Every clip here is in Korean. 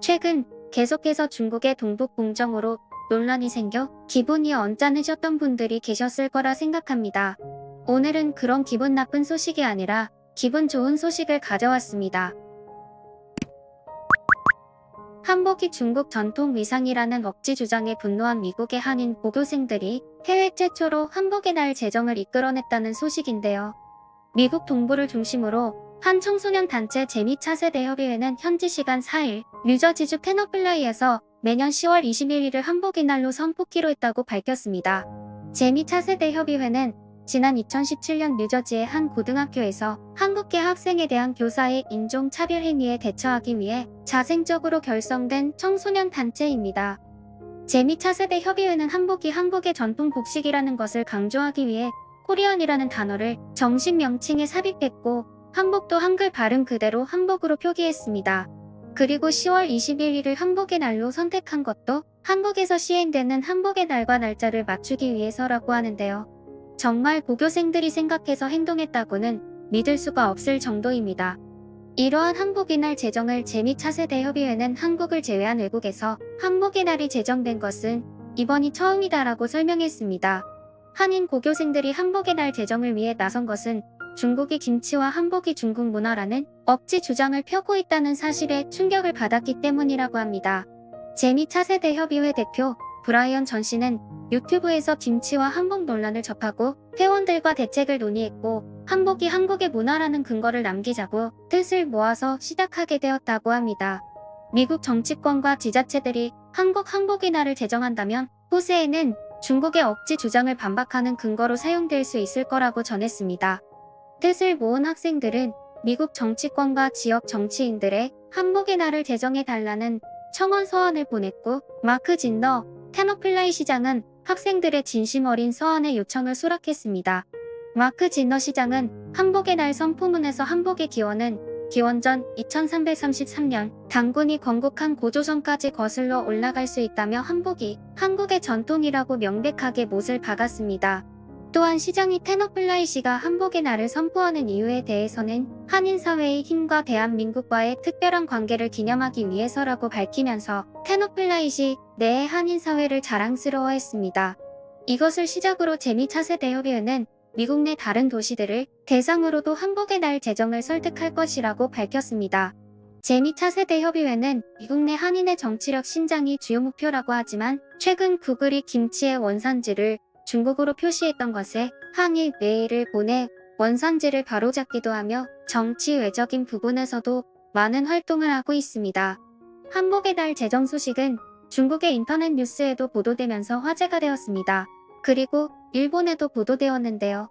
최근 계속해서 중국의 동북 공정으로 논란이 생겨 기분이 언짢으셨던 분들이 계셨을 거라 생각합니다. 오늘은 그런 기분 나쁜 소식이 아니라 기분 좋은 소식을 가져왔습니다. 한복이 중국 전통 위상이라는 억지 주장에 분노한 미국의 한인 고교생들이 해외 최초로 한복의 날 제정을 이끌어냈다는 소식인데요. 미국 동부를 중심으로 한 청소년 단체 재미 차세대 협의회는 현지 시간 4일 뉴저지주 테너플라이에서 매년 10월 21일을 한복의 날로 선포키로 했다고 밝혔습니다. 재미 차세대 협의회는 지난 2017년 뉴저지의 한 고등학교에서 한국계 학생에 대한 교사의 인종 차별 행위에 대처하기 위해 자생적으로 결성된 청소년 단체입니다. 재미 차세대 협의회는 한복이 한국의 전통 복식이라는 것을 강조하기 위해 코리안이라는 단어를 정식 명칭에 삽입했고 한복도 한글 발음 그대로 한복으로 표기했습니다. 그리고 10월 21일을 한복의 날로 선택한 것도 한국에서 시행되는 한복의 날과 날짜를 맞추기 위해서라고 하는데요. 정말 고교생들이 생각해서 행동했다고는 믿을 수가 없을 정도입니다. 이러한 한복의 날 제정을 재미 차세대 협의회는 한국을 제외한 외국에서 한복의 날이 제정된 것은 이번이 처음이다라고 설명했습니다. 한인 고교생들이 한복의 날 제정을 위해 나선 것은 중국이 김치와 한복이 중국 문화라는 억지 주장을 펴고 있다는 사실에 충격을 받았기 때문이라고 합니다. 재미 차세대 협의회 대표 브라이언 전 씨는 유튜브에서 김치와 한복 논란을 접하고 회원들과 대책을 논의했고 한복이 한국의 문화라는 근거를 남기자고 뜻을 모아서 시작하게 되었다고 합니다. 미국 정치권과 지자체들이 한복의 날을 제정한다면 후세에는 중국의 억지 주장을 반박하는 근거로 사용될 수 있을 거라고 전했습니다. 뜻을 모은 학생들은 미국 정치권과 지역 정치인들의 한복의 날을 제정해달라는 청원 서한을 보냈고 마크 진너 테너플라이 시장은 학생들의 진심 어린 서한의 요청을 수락했습니다. 마크 진너 시장은 한복의 날 선포문에서 한복의 기원은 기원전 2333년 단군이 건국한 고조선까지 거슬러 올라갈 수 있다며 한복이 한국의 전통이라고 명백하게 못을 박았습니다. 또한 시장이 테너플라이 씨가 한복의 날을 선포하는 이유에 대해서는 한인사회의 힘과 대한민국과의 특별한 관계를 기념하기 위해서라고 밝히면서 테너플라이 씨 내의 한인사회를 자랑스러워했습니다. 이것을 시작으로 재미 차세대 협의회는 미국 내 다른 도시들을 대상으로도 한복의 날 제정을 설득할 것이라고 밝혔습니다. 재미 차세대 협의회는 미국 내 한인의 정치력 신장이 주요 목표라고 하지만 최근 구글이 김치의 원산지를 중국어로 표시했던 것에 항의 메일을 보내 원산지를 바로잡기도 하며 정치 외적인 부분에서도 많은 활동을 하고 있습니다. 한복의 날 제정 소식은 중국의 인터넷 뉴스에도 보도되면서 화제가 되었습니다. 그리고 일본에도 보도되었는데요.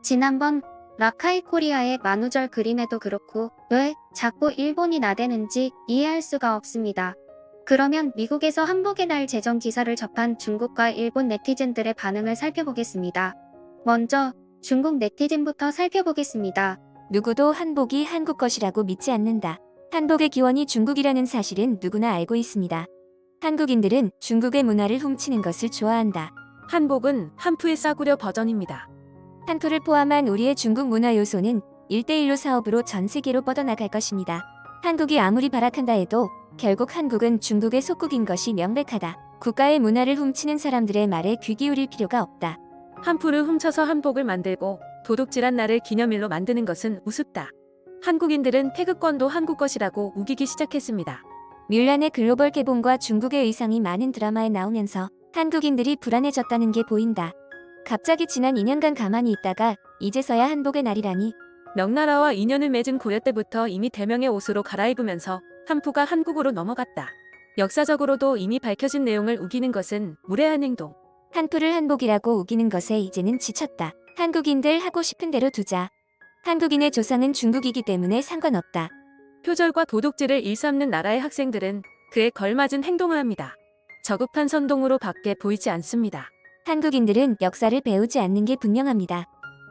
지난번 라카이 코리아의 만우절 그림에도 그렇고 왜 자꾸 일본이 나대는지 이해할 수가 없습니다. 그러면 미국에서 한복의 날 제정 기사를 접한 중국과 일본 네티즌들의 반응을 살펴보겠습니다. 먼저 중국 네티즌부터 살펴보겠습니다. 누구도 한복이 한국 것이라고 믿지 않는다. 한복의 기원이 중국이라는 사실은 누구나 알고 있습니다. 한국인들은 중국의 문화를 훔치는 것을 좋아한다. 한복은 한푸의 싸구려 버전입니다. 한푸를 포함한 우리의 중국 문화 요소는 1대1로 사업으로 전 세계로 뻗어나갈 것입니다. 한국이 아무리 발악한다 해도 결국 한국은 중국의 속국인 것이 명백하다. 국가의 문화를 훔치는 사람들의 말에 귀 기울일 필요가 없다. 한푸를 훔쳐서 한복을 만들고 도둑질한 날을 기념일로 만드는 것은 우습다. 한국인들은 태극권도 한국 것이라고 우기기 시작했습니다. 뮬란의 글로벌 개봉과 중국의 의상이 많은 드라마에 나오면서 한국인들이 불안해졌다는 게 보인다. 갑자기 지난 2년간 가만히 있다가 이제서야 한복의 날이라니. 명나라와 인연을 맺은 고려 때부터 이미 대명의 옷으로 갈아입으면서 한푸가 한국으로 넘어갔다. 역사적으로도 이미 밝혀진 내용을 우기는 것은 무례한 행동. 한푸를 한복이라고 우기는 것에 이제는 지쳤다. 한국인들 하고 싶은 대로 두자. 한국인의 조상은 중국이기 때문에 상관없다. 표절과 도둑질을 일삼는 나라의 학생들은 그에 걸맞은 행동을 합니다. 저급한 선동으로 밖에 보이지 않습니다. 한국인들은 역사를 배우지 않는 게 분명합니다.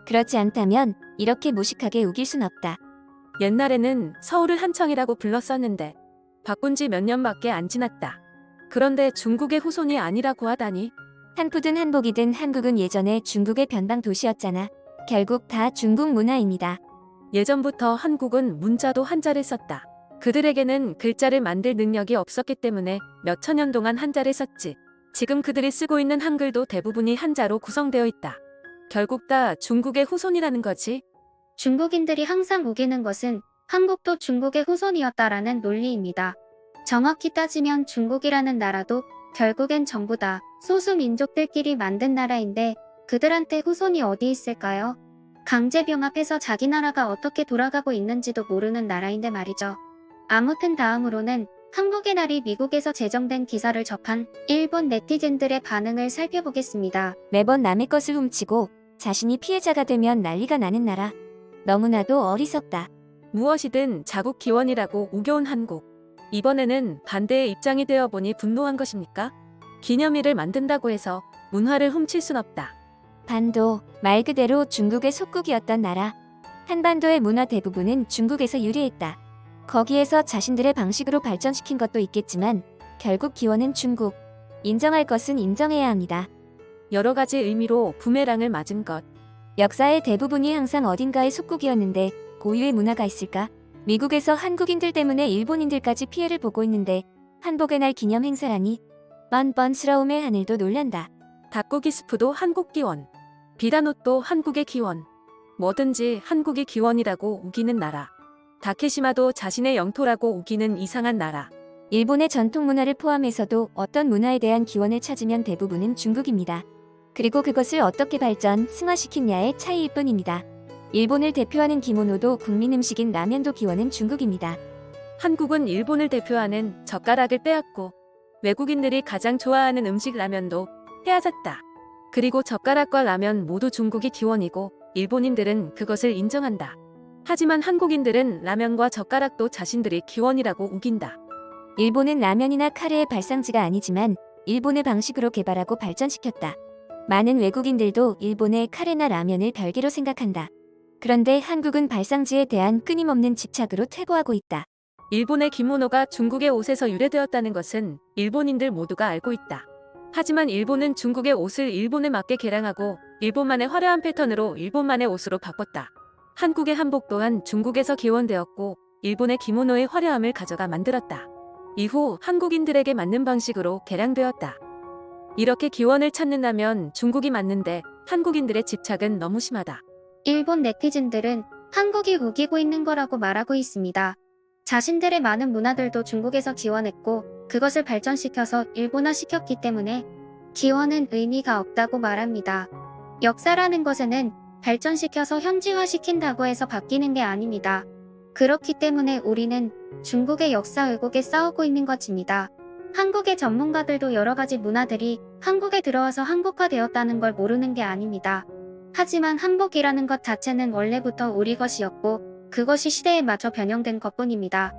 그렇지 않다면 이렇게 무식하게 우길 순 없다. 옛날에는 서울을 한청이라고 불렀었는데 바꾼 지 몇 년밖에 안 지났다. 그런데 중국의 후손이 아니라고 하다니. 한푸든 한복이든 한국은 예전에 중국의 변방 도시였잖아. 결국 다 중국 문화입니다. 예전부터 한국은 문자도 한자를 썼다. 그들에게는 글자를 만들 능력이 없었기 때문에 몇천 년 동안 한자를 썼지. 지금 그들이 쓰고 있는 한글도 대부분이 한자로 구성되어 있다. 결국 다 중국의 후손이라는 거지. 중국인들이 항상 우기는 것은 한국도 중국의 후손이었다라는 논리입니다. 정확히 따지면 중국이라는 나라도 결국엔 전부 다 소수 민족들끼리 만든 나라인데 그들한테 후손이 어디 있을까요? 강제병합해서 자기 나라가 어떻게 돌아가고 있는지도 모르는 나라인데 말이죠. 아무튼 다음으로는 한국의 날이 미국에서 제정된 기사를 접한 일본 네티즌들의 반응을 살펴보겠습니다. 매번 남의 것을 훔치고 자신이 피해자가 되면 난리가 나는 나라. 너무나도 어리석다. 무엇이든 자국 기원이라고 우겨온 한국. 이번에는 반대의 입장이 되어보니 분노한 것입니까? 기념일을 만든다고 해서 문화를 훔칠 순 없다. 반도, 말 그대로 중국의 속국이었던 나라. 한반도의 문화 대부분은 중국에서 유래했다. 거기에서 자신들의 방식으로 발전시킨 것도 있겠지만 결국 기원은 중국. 인정할 것은 인정해야 합니다. 여러 가지 의미로 부메랑을 맞은 것. 역사의 대부분이 항상 어딘가의 속국이었는데 고유의 문화가 있을까? 미국에서 한국인들 때문에 일본인들까지 피해를 보고 있는데 한복의 날 기념 행사라니 뻔뻔스러움의 하늘도 놀란다. 닭고기 스프도 한국 기원. 비단 옷도 한국의 기원. 뭐든지 한국이 기원이라고 우기는 나라. 다케시마도 자신의 영토라고 우기는 이상한 나라. 일본의 전통 문화를 포함해서도 어떤 문화에 대한 기원을 찾으면 대부분은 중국입니다. 그리고 그것을 어떻게 발전, 승화시켰냐의 차이일 뿐입니다. 일본을 대표하는 기모노도 국민 음식인 라면도 기원은 중국입니다. 한국은 일본을 대표하는 젓가락을 빼앗고 외국인들이 가장 좋아하는 음식 라면도 빼앗았다. 그리고 젓가락과 라면 모두 중국이 기원이고 일본인들은 그것을 인정한다. 하지만 한국인들은 라면과 젓가락도 자신들이 기원이라고 우긴다. 일본은 라면이나 카레의 발상지가 아니지만 일본의 방식으로 개발하고 발전시켰다. 많은 외국인들도 일본의 카레나 라면을 별개로 생각한다. 그런데 한국은 발상지에 대한 끊임없는 집착으로 퇴보하고 있다. 일본의 기모노가 중국의 옷에서 유래되었다는 것은 일본인들 모두가 알고 있다. 하지만 일본은 중국의 옷을 일본에 맞게 개량하고 일본만의 화려한 패턴으로 일본만의 옷으로 바꿨다. 한국의 한복 또한 중국에서 기원되었고 일본의 기모노의 화려함을 가져가 만들었다. 이후 한국인들에게 맞는 방식으로 개량되었다. 이렇게 기원을 찾는다면 중국이 맞는데 한국인들의 집착은 너무 심하다. 일본 네티즌들은 한국이 우기고 있는 거라고 말하고 있습니다. 자신들의 많은 문화들도 중국에서 기원했고 그것을 발전시켜서 일본화시켰기 때문에 기원은 의미가 없다고 말합니다. 역사라는 것에는 발전시켜서 현지화시킨다고 해서 바뀌는 게 아닙니다. 그렇기 때문에 우리는 중국의 역사 왜곡에 싸우고 있는 것입니다. 한국의 전문가들도 여러 가지 문화들이 한국에 들어와서 한국화되었다는 걸 모르는 게 아닙니다. 하지만 한복이라는 것 자체는 원래부터 우리 것이었고 그것이 시대에 맞춰 변형된 것뿐입니다.